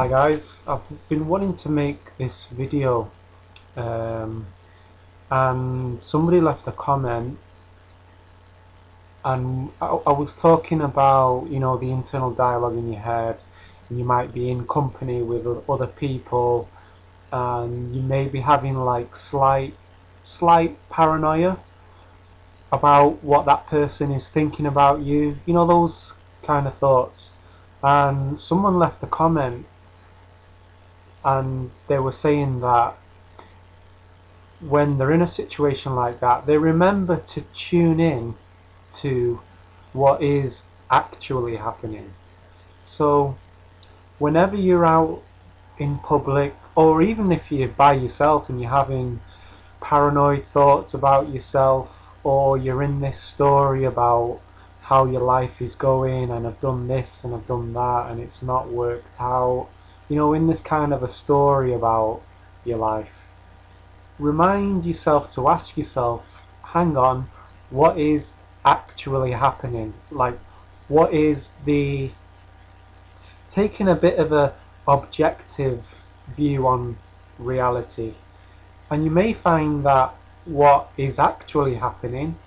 Hi guys, I've been wanting to make this video um, and somebody left a comment and I was talking about the internal dialogue in your head, and you might be in company with other people and you may be having like slight paranoia about what that person is thinking about you, those kind of thoughts. And someone left a comment and they were saying that when they're in a situation like that, they remember to tune in to what is actually happening. So, whenever you're out in public, or even if you're by yourself and you're having paranoid thoughts about yourself, or you're in this story about how your life is going, and I've done this and I've done that, and it's not worked out, in this kind of a story about your life, remind yourself to ask yourself, hang on, what is actually happening? Like, what is the taking a bit of a objective view on reality? And you may find that what is actually happening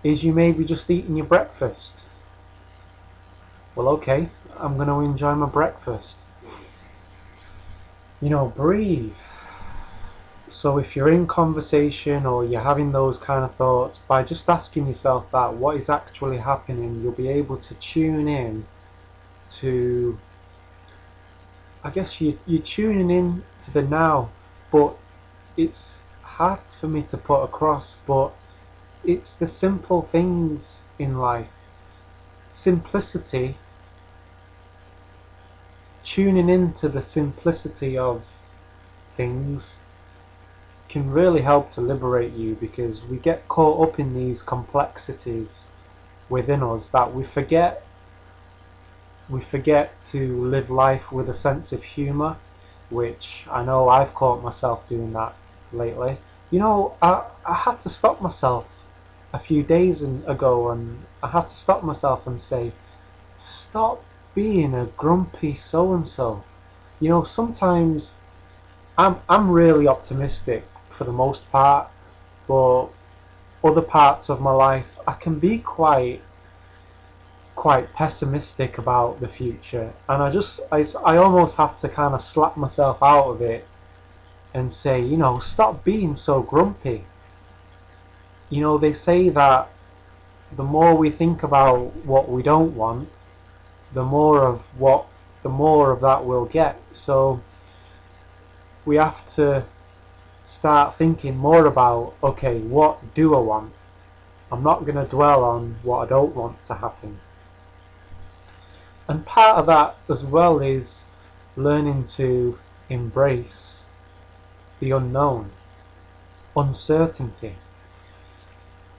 is you may be just eating your breakfast. Well, okay, I'm going to enjoy my breakfast. Breathe. So if you're in conversation or you're having those kind of thoughts, by just asking yourself that, what is actually happening, you'll be able to tune in to, I guess you're tuning in to the now, but it's hard for me to put across, but it's the simple things in life. Simplicity, tuning into the simplicity of things can really help to liberate you, because we get caught up in these complexities within us that we forget to live life with a sense of humor, which I know I've caught myself doing that lately. I had to stop myself a few days ago, and I had to stop myself and say, stop being a grumpy so and so. Sometimes I'm really optimistic for the most part, but other parts of my life I can be quite pessimistic about the future, and I almost have to kind of slap myself out of it and say, stop being so grumpy. They say that the more we think about what we don't want, the more of that we'll get. So we have to start thinking more about, okay, what do I want? I'm not going to dwell on what I don't want to happen. And part of that as well is learning to embrace the unknown, uncertainty.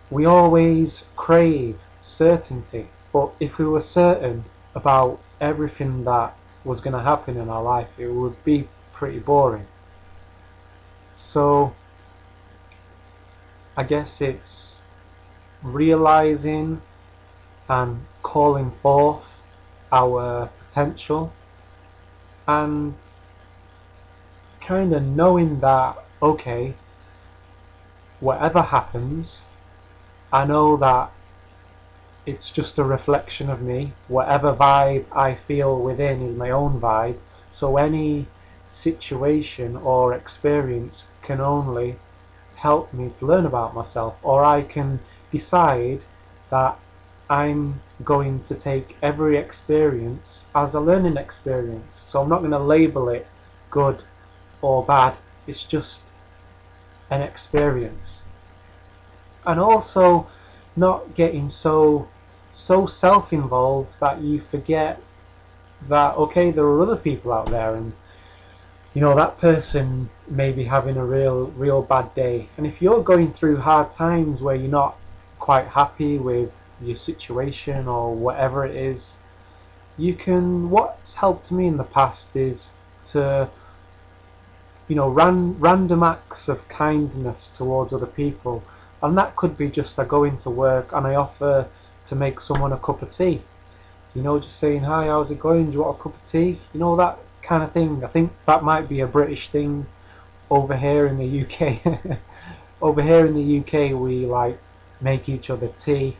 We always crave certainty, but if we were certain about everything that was going to happen in our life, it would be pretty boring. So I guess it's realizing and calling forth our potential, and kind of knowing that, okay, whatever happens, I know that it's just a reflection of me. Whatever vibe I feel within is my own vibe. So any situation or experience can only help me to learn about myself, or I can decide that I'm going to take every experience as a learning experience. So I'm not going to label it good or bad. It's just an experience. And also not getting so self-involved that you forget that, okay, there are other people out there, and that person may be having a real bad day, and if you're going through hard times where you're not quite happy with your situation or whatever it is, what's helped me in the past is to random acts of kindness towards other people. And that could be just, I go into work and I offer to make someone a cup of tea, just saying, hi, how's it going, do you want a cup of tea? That kind of thing. I think that might be a British thing over here in the UK. Over here in the UK, we like make each other tea.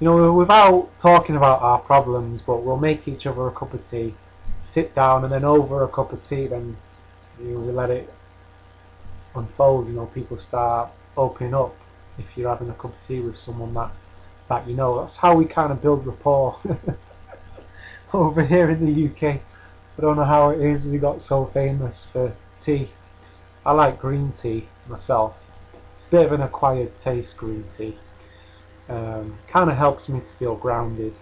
You know, without talking about our problems, but we'll make each other a cup of tea, sit down, and then over a cup of tea, then we let it unfold. You know, people start opening up if you're having a cup of tea with someone that you know. That's how we kind of build rapport over here in the UK. I don't know how it is we got so famous for tea. I like green tea myself. It's a bit of an acquired taste, green tea. Kind of helps me to feel grounded.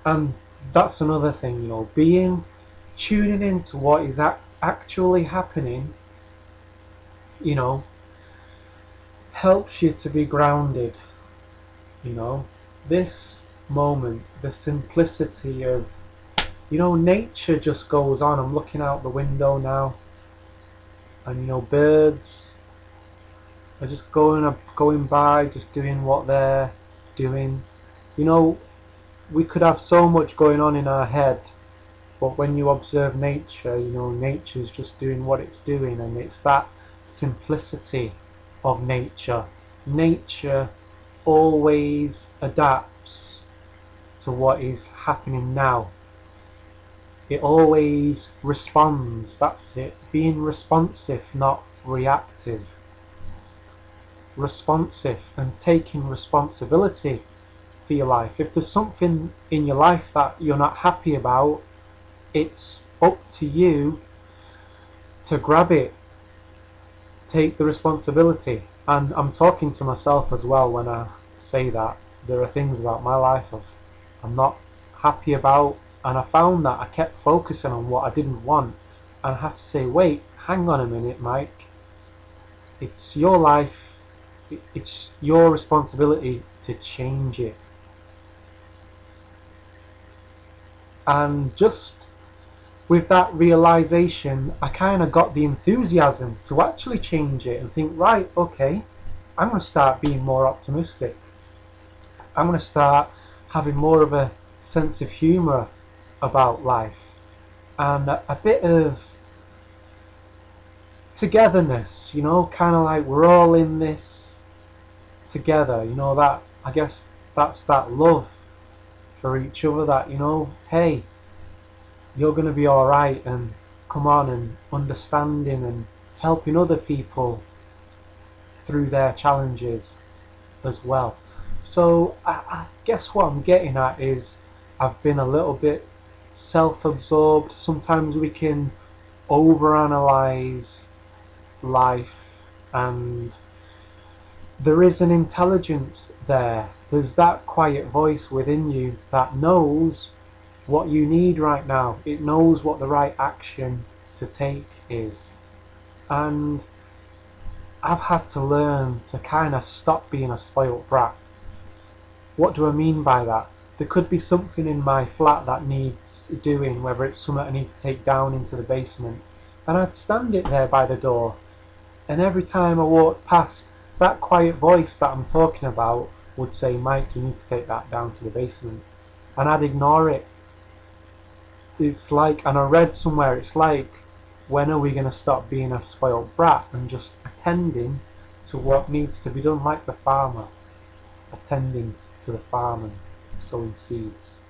And that's another thing, you know, tuning into what is actually happening, you know, helps you to be grounded. You know, this moment, the simplicity of, you know, nature just goes on. I'm looking out the window now, and you know, birds are just going by, just doing what they're doing. You know, we could have so much going on in our head, but when you observe nature, you know, nature's just doing what it's doing, and it's that simplicity of nature. Nature always adapts to what is happening now. It always responds. That's it. Being responsive, not reactive. Responsive and taking responsibility for your life. If there's something in your life that you're not happy about, it's up to you to grab it, take the responsibility. And I'm talking to myself as well when I say that. There are things about my life I'm not happy about, and I found that I kept focusing on what I didn't want, and I had to say, wait, hang on a minute, Mike. It's your life. It's your responsibility to change it. And just with that realization, I kind of got the enthusiasm to actually change it and think, right, okay, I'm going to start being more optimistic. I'm going to start having more of a sense of humor about life, and a bit of togetherness, you know, kind of like we're all in this together, you know, that, I guess that's that love for each other, that, you know, hey, you're going to be alright, and come on, and understanding and helping other people through their challenges as well. So I guess what I'm getting at is I've been a little bit self-absorbed. Sometimes we can overanalyze life, and there is an intelligence there. There's that quiet voice within you that knows what you need right now. It knows what the right action to take is. And I've had to learn to kind of stop being a spoilt brat. What do I mean by that? There could be something in my flat that needs doing, whether it's something I need to take down into the basement, and I'd stand it there by the door, and every time I walked past, that quiet voice that I'm talking about would say, Mike, you need to take that down to the basement, and I'd ignore it. It's like, and I read somewhere, it's like, when are we going to stop being a spoiled brat and just attending to what needs to be done, like the farmer attending to the farm and sowing seeds.